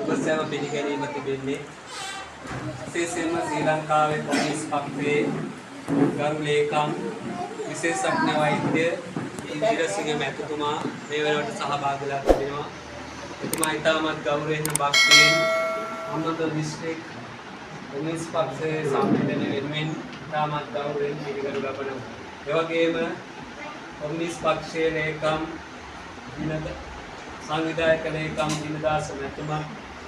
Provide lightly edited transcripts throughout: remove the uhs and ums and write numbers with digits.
උපසම පිළිගැනීම තිබෙන්නේ විශේෂයෙන්ම ශ්‍රී ලංකාවේ පොලිස් පක්ෂයේ ගරු ලේකම් විශේෂඥ වෛද්‍ය ඉන්දිරසිංහ මැතිතුමා මේ වෙනකොට සහභාගීලා තිබෙනවා. එතුමා ඉතාමත් ගෞරවයෙන් භක්තියෙන් අම්බතොට දිස්ත්‍රික් පොලිස් පක්ෂයේ සම්මේලනය වෙනුවෙන් ඉතාමත් ගෞරවයෙන් පිළිගනු ලබනවා. ඒ වගේම කොමියුනිස්ට් පක්ෂයේ ලේකම් සංවිධායක ලේකම් දිනදාස මැතිතුමා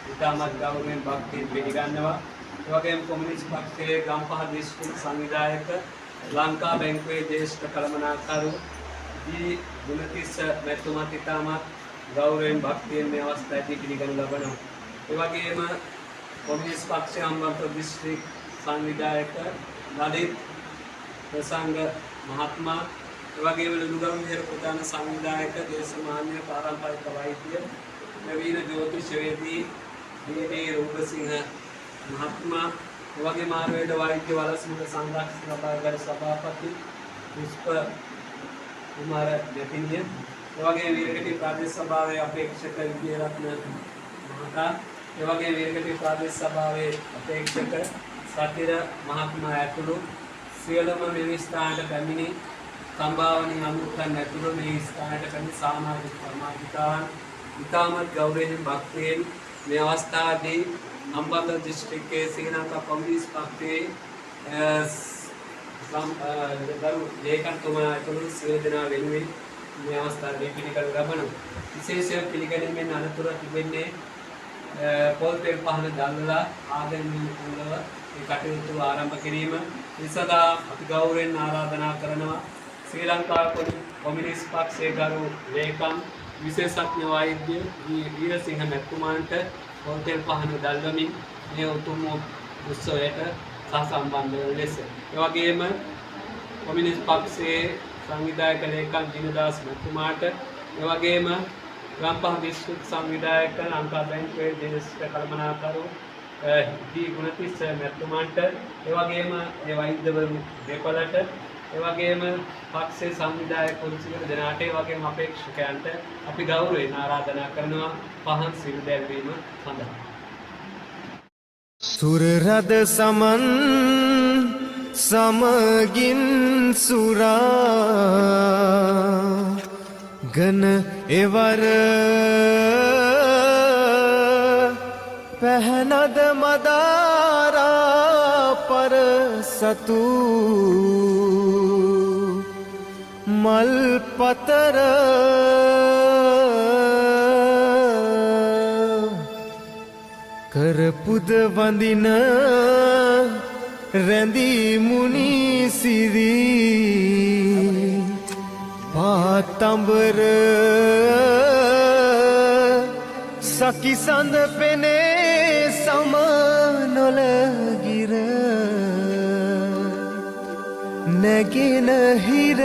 ඉතාමත් ගෞරවයෙන් භක්තියෙන් පිළිගන්නවා. ඒ වගේම කොමියුනිස්ට් පක්ෂයේ ගම්පහ දිස්ත්‍රික් සංවිධායක ලංකා බැංකුවේ ජ්‍යෙෂ්ඨ කළමනාකරු දී ගුණතිස්ස මැතිතුමාත් ඉතාමත් ගෞරවයෙන් භක්තියෙන් මේ අවස්ථාවේදී පිළිගනු ලබනවා. ඒ වගේම කොමියුනිස්ට් පක්ෂයේ අම්බතොට දිස්ත්‍රික් සංවිධායක ලලිත් ප්‍රසංග මහත්මයා ඒ වගේම ලුණුගම විහාර ප්‍රධාන සංවිධායක දේශමාන්‍ය පාරම්පරික වෛද්‍ය නවීන ජ්‍යොතිෂවේදී දී රූපසිංහ මහත්මයා ඒ වගේම ආයුර්වේද වෛද්‍ය වලස්මුල සංරක්ෂණ සභාවේ සභාපති පුෂ්ප කුමාර දෙපිනිය ඒ වගේම වීරගටි ප්‍රාදේශ සභාවේ අපේක්ෂක විජේරත්න මහතා ඒ වගේම වීරගටි ප්‍රාදේශ සභාවේ අපේක්ෂක සතිර මහත්මයා ඇතුළු සියලුම මේ ස්ථානට පැමිණි සම්භාවනීය අනුත්තර ඇතුළු මේ ස්ථානට පැමිණි සමාජික කර්මාධිකාරන් ඉතාමත් ගෞරවයෙන් භක්තියෙන් මේ අවස්ථාවේදී අම්බතොට දිස්ත්‍රික්කයේ ශ්‍රී ලංකා කොමියුනිස්ට් පක්ෂයේ ගරු ලේකම්තුමා ඇතුළු සියලු දෙනා වෙනුවෙන් මේ අවස්ථාවේ පිළිගනු ලබනවා. විශේෂයෙන් පිළිගැනීමෙන් අනතුරු තිබෙන්නේ පොල් තෙල් පහන දල්වලා ආගමික උළව මේ කටයුතු ආරම්භ කිරීම නිසා අපි ගෞරවයෙන් ආරාධනා කරනවා ශ්‍රී ලංකා කොමියුනිස්ට් පක්ෂයේ ගරු ලේකම් විශේෂඥ වෛද්‍ය වීරසිංහ මැතිතුමාන්ට පොල් තෙල් පහන දල්වමින් මේ උතුම් උත්සවයට සහසම්බන්ධ වන ලෙස ඒ වගේම කොමියුනිස්ට් පක්ෂයේ සංවිධායක ලේකම් දිනදාස මැතිතුමාට ඒ වගේම ගම්පහ දිස්ත්‍රික් සංවිධායක ලංකා බැංකුවේ ජ්‍යෙෂ්ඨ කළමනාකරු දී ගුණතිස්ස මැතිතුමාන්ට ඒ වගේම ඒ වෛද්‍යවරු දෙපළට ඒ වගේම පක්ෂයේ සංවිධායක පුරුෂික දෙනාට ඒ වගේම අපේක්ෂකයන්ට අපි ගෞරවයෙන් ආරාධනා කරනවා පහන් සිල් දැල්වීම සඳහා. සුර රද සමන් සමගින් සුරා ගන එවර පැහැනද මදාරා පර සතු මල් පතර කරපුද වඳින රැඳී මුනි සිරි පාතඹර සකිසඳ පෙනේ සම නොලගිර නැගෙන හිර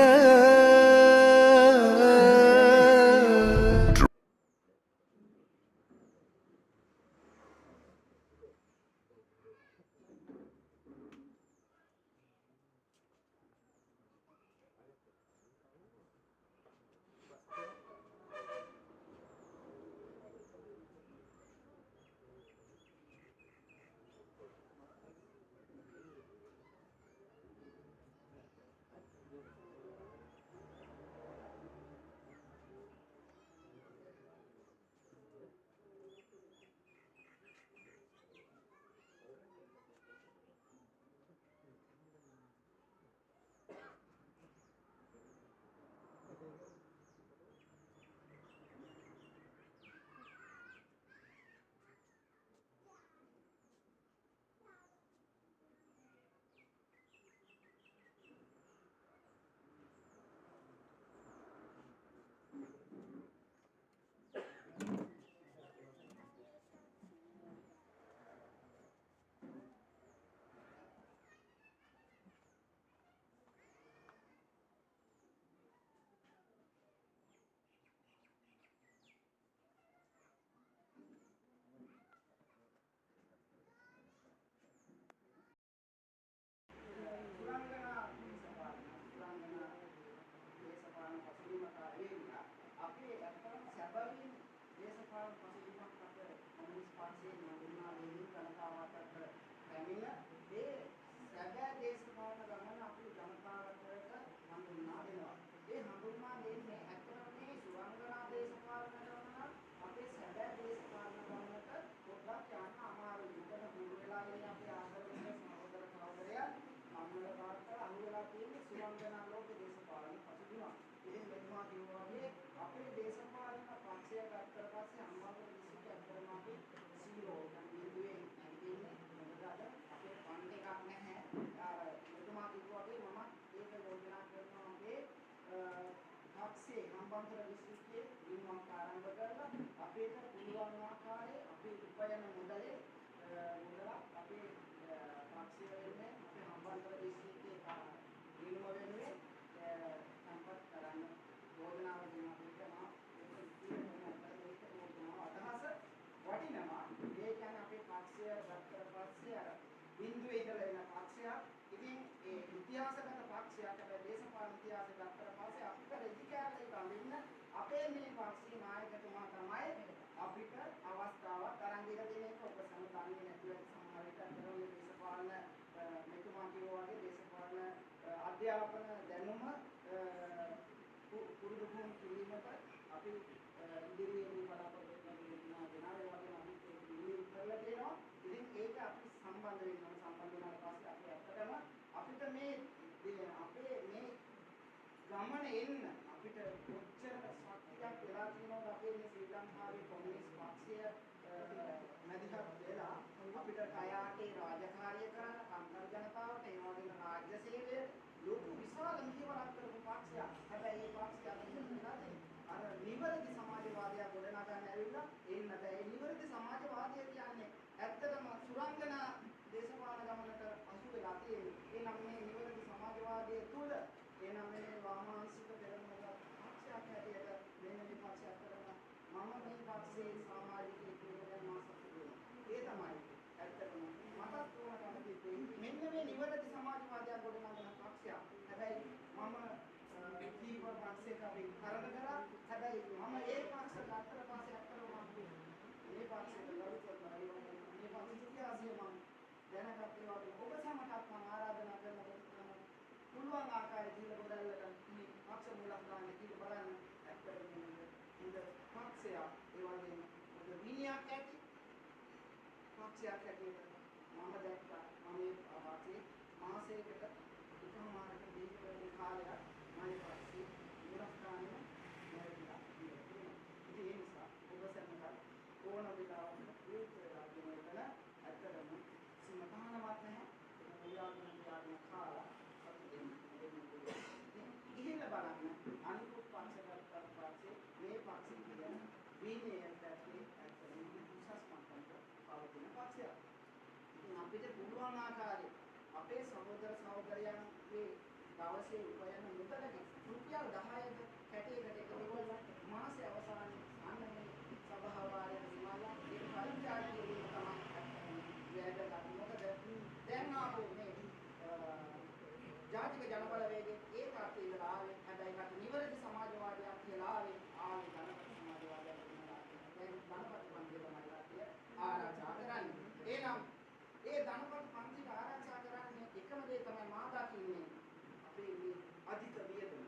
අරින්න ඒ සැබෑ දේශපාලන ගමන අපි ජනතාවට හඳුන්වා දෙනවා. ඒ හඳුන්වා දෙන්නේ ඇත්තටම මේ සුරංගනා දේශපාලන ගමන අපේ සැබෑ දේශපාලන ගමනට පොඩ්ඩක් යන්න අමාරුයි. උතන දුර වෙලා ඉන්නේ අපේ ආදරණීය සහෝදර සහෝදරයන් මම්මල තාත්තලා අහු වෙලා තියෙන්නේ සුරංගනා ලෝක දේශපාලන පසුබිමක්. ඉතින් මෙතුමා කිව්වා වගේ අපේ දේශපාලන පක්ෂය ගත්තට පස්සේ අම්මාගේ විශ්ිත ඇත්තටම අපි සීරෝ බිඳුවේ නැගිටින්නේ මොකද අපේ ෆන්ඩ් එකක් නැහැ. අර මෙතුමා කිව්වා වගේ මම ඒක යෝජනා කරනවා අපේ පක්ෂයේ හම්බන්තොට දිස්ත්‍රික්කයේ නිර්මාණ ආරම්භ කරලා අපේට පුළුවන් ආකාරයේ අපේ උපයන මුදලේ මුදලක් අපේ පක්ෂය වෙන්නේ අපේ හම්බන්තොට දිස්ත්‍රික්කයේ නිර්ම වෙන්නේ සම්පත් කරන්න යෝජනාව දෙනවා ඒක අදහස වටිනවා. ඒ කියන්නේ අපේ පක්ෂය ගත්තට පස්සේ අර බිඳුවේ ඉඳලා එන පක්ෂයක්. ඉතින් ඒ ඉතිහාසගත පක්ෂයක් අපේ දේශපාලන ඉතිහාසය ගත්තට පස්සේ අපිට රෙජිකාර්ලේ ගමින්න අපේ මේ පක්ෂී නායකතුමා තමයි අපිට අවස්ථාවක් අරන් දීලා දෙන එක. ඔබ සමතන්නේ නැතුව සමහර විට අතර දේශපාලන මෙතුමා කිව්වා වගේ දේශපාලන අධ්‍යාපන දැනුම පුරුදු පුහුණු කිරීමට අපි ඉදිරියේදී බලාපොරොත්තු වෙනවා ඒ වගේම අපි ඒක පිළිවෙල කරලා තියෙනවා. ඉතින් ඒක අපි සම්බන්ධ වෙනවා. සම්බන්ධ වුණාට පස්සේ අපි ඇත්තටම අපිට මේ අපේ මේ ගමන එන්න අපිට කොච්චර ශක්තියක් වෙලා තියෙනවද අපේ මේ ශ්‍රී ලංකාවේ කොමියුනිස්ට් පක්ෂය මැදිහත් වෙලා අපිට කයාටේ රාජකාරිය කරන කම්කරු ජනතාවට ඒ වගේම රාජ්‍ය සේවය ලොකු විශාල මිහිවරක් කරපු පක්ෂයක්. හැබැයි මේ පක්ෂය අදින්න අර නිවැරදි සමාජවාදය ගොඩනගන්න ඇවිල්ලා එන්න බෑ. ඒ නිවැරදි සමාජවාදය කියන්නේ ඇත්තටම සුරංගනා දේශපාලන ගමනට අසු වෙලා තියෙන්නේ. එනම් මේ නිවැරදි සමාජවාදය තුළ එනම් මේ වාමාංශික පෙරමුණ පක්ෂයක් හැටියට මෙන්න මේ පක්ෂයක් කරන මම මේ පක්ෂයේ සමාජිකයෙක් වෙන මාසක් වෙනවා. ඒ තමයි ඇත්තටම මටත් ඕන කමතියි මෙන්න මේ නිවැරදි සමාජවාදය ගොඩනගන පක්ෂයක්. හැබැයි මම කීව පක්ෂයක අපි කරන කරා. හැබැයි මම ඒ පක්ෂ ගත්තට පස්සේ අත්තරම මේ පක්ෂයට ගරු කරනවා. මේ පක්ෂ ඉතිහාසය මම දැනගත්තේ වගේ ඔබ සමටත් මම ආරාධනා කරනවා පුළුවන් ආකාරයේ දීලා ගොඩල්ලට මේ පක්ෂ මූලක් ගන්න කීක බලන්න. ඇත්තටම ඉඳ පක්ෂය ඒ වගේම ඔබ විනයක් ඇති පක්ෂයක් හැටියට මම දැක්කා. මම මේ පක්ෂයේ මාසයකට එකමාරක දීර්ඝ කාලයක් මම පක්ෂයේ මුලස්ථානයේ නැරෙලා ඉන්නවා. ඉතින් ඒ නිසා ඔබ සම්මත ඕන විලාවකට විතර රාජ්‍යවල ඇත්තටම සීමාවක් නැහැ. උයාගෙන කාලා ඉහිල බලන්න අනිකුත් පක්ෂකට පස්සේ මේ පක්ෂය කියන විනයට ඇත්තටම උසස් මට්ටමක පවතින පක්ෂයක්. ඉතින් අපිට පුළුවන් ආකාරයේ අපේ සහෝදර සහෝදරයන්ගේ දවසේ උපයන මුදලකින් රුපියල් 10ක කැටයකට එකතු මාසයේ අවසානයේ අන්න සභාව වාරයේ විමලා ඒ පරිත්‍යාගය තමයි වැදගත්. මොකද දැන් ආපු මේ ජාතික ජනබලවේගයේ ඒ තාත්තේ ඉඳලා ආවේ හැබැයි කට නිවැරදි සමාජවාදයක් කියලා ආවේ ධනපති සමාජවාදයක් කියලා. දැන් ධනපති පන්තිය තමයි ආරක්ෂා කරන්නේ. එනම් ඒ ධනපති පන්තිය ආරක්ෂා කරන්නේ එකම දේ තමයි මා දකින්නේ අපේ මේ අධික වියදම.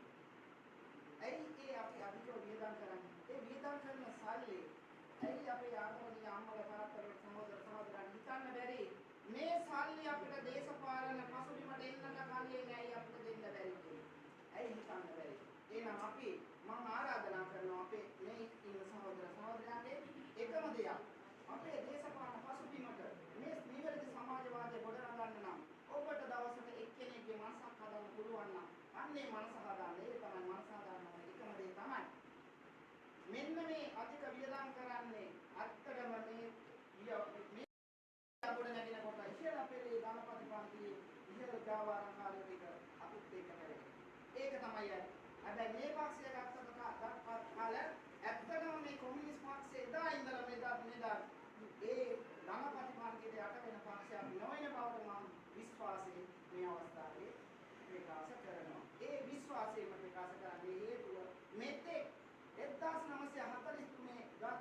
ඇයි ඒ අපි අධික වියදම් කරන්නේ? ඒ වියදම් කරන සල්ලි ඇයි අපේ ආර්ථික අම්මලා තාත්තලා සහෝදර සහෝදරයන් හිතන්න බැරි මේ සල්ලි අපිට දේශපාලන පසුබිමට එන්නට කලින් ඇයි අපිට දෙන්න බැරි කියන්නේ? ඇයි හිතන්න බැරි? එහෙනම් අපි මම ආරාධනා කරනවා අපේ මේ ඉන්න සහෝදර සහෝදරයන්ගේ එකම දෙයක් අපේ දේශපාලන පසුබිමට මේ නිවැරදි සමාජවාදය ගොඩනගන්න නම් ඔබට දවසක එක්කෙනෙක්ගේ මනසක් හදන්න පුළුවන් නම් අන්නේ මනස හදාන්න. ඒක තමයි මනස හදාන්න ඕනේ එකම දේ තමයි. මෙන්න මේ අධික වියදම් කරන්නේ අත්තටම මේ ගොඩ නැගින කොට ඉහළ පෙළේ ධනපති පන්තියේ ඉහළ ජාවාරකාරයෝ ටික අපිත් එක්ක කරේ. ඒක තමයි අර. හැබැයි මේ පක්ෂය ගත්තට කාල ඇත්තටම මේ කොමියුනිස්ට් පක්ෂය එදා ඉඳලා මෙදා ඒ ධනපති පන්තියට යට වෙන පක්ෂයක් නොවන බවට මම විශ්වාසයෙන් මේ අවස්ථාවේ ප්‍රකාශ කරනවා. ඒ විශ්වාසයෙන් ප්‍රකාශ කරන්නේ හේතුව මෙතෙක් 1943 ගත්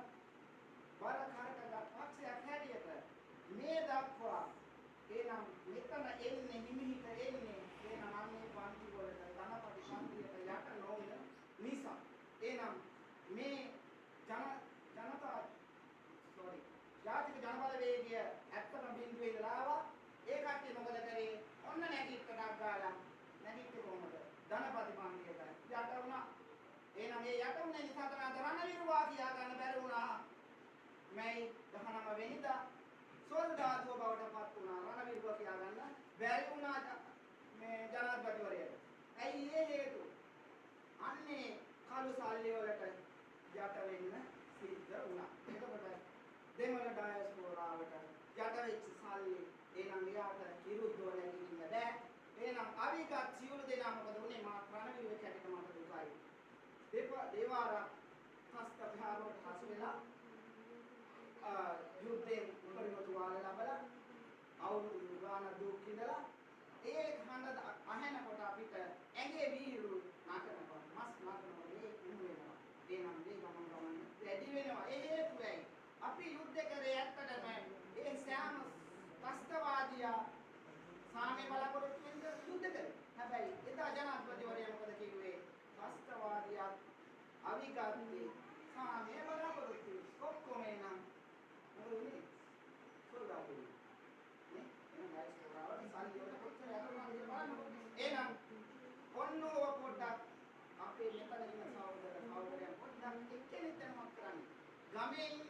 බරකාරක පක්ෂයක් හැටියට මේ දක්වා එහෙනම් මෙතන එන්නේ හිමිහිට එන්නේ එහෙනම් අන්නේ පන්ති වලට ධනපති පන්තියට යට නොවන නිසා එහෙනම් මේ ජනතා ජාතික ජනබලවේගය ඇත්තටම බිඳුවේ ඉඳලා ආවා ඒ කට්ටිය මොකද කරේ ඔන්න නැගිට්ටක් ගාලා නැගිට්ටේ කොහොමද ධනපති පන්තියට යට වුණා එහෙනම් මේ යට වුණ නිසා තමයි රණවිරුවා කියා ගන්න බැරි වුණා මේ 19 වෙනිදා සොල්දාදුව බවට පත් වුණා රණවිරුවා කියා ගන්න බැරි වුණා මේ ජනාධිපතිවරයාට. ඇයි ඒ හේතුව? අන්නේ කළු සල්ලි වලට යට වෙන්න සිද්ධ වුණා. එතකොට දෙමළ ඩයස්පෝරාවට යට වෙච්ච සල්ලි එහෙනම් එයාට විරුද්ධව නැගිටින්න බෑ. එහෙනම් අවිගත් සියලු දෙනා මොකද උනේ මා රණවිරුවේ කැටට මට දුකයි. දේවාරක් හස්ත භාවයට හසු වෙලා යුද්ධයෙන් උපරිම තුවාල ලැබලා අවුරුදු ගානක් දුක් විඳලා ඒ හඬ අහනකොට අපිට ඇඟේ වීරු නටනවා මස් නටනවා මේ කුණු වෙනවා එහෙනම් මේ ගමන් වැඩි වෙනවා ඒ හේතුවයි අපි යුද්ධ කරේ ඇත්තටම ඒ සෑම ත්‍ස්තවාදියා සාමේ බලාපොරොත්තු වෙන්න යුද්ධ කරේ හැබැයි එදා ජනාධිපතිවරයා මොකද කිව්වේ ත්‍ස්තවාදියා අවිගත්තේ සාමේ බලාපොරොත්තු ඔක්කොම එනම් මොරුනේ සෝදාපුරි නේ එහෙනම් ගයිස් කරාවට සල්ලි වල කොච්චර යනවා කියලා බලන්න එහෙනම් ඔන්නෝ පොඩ්ඩක් අපේ මෙතන ඉන්න සහෝදරයන් පොඩ්ඩක් එක්කෙනෙක් දැනුමක් කරන්නේ ගමේ ඉන්න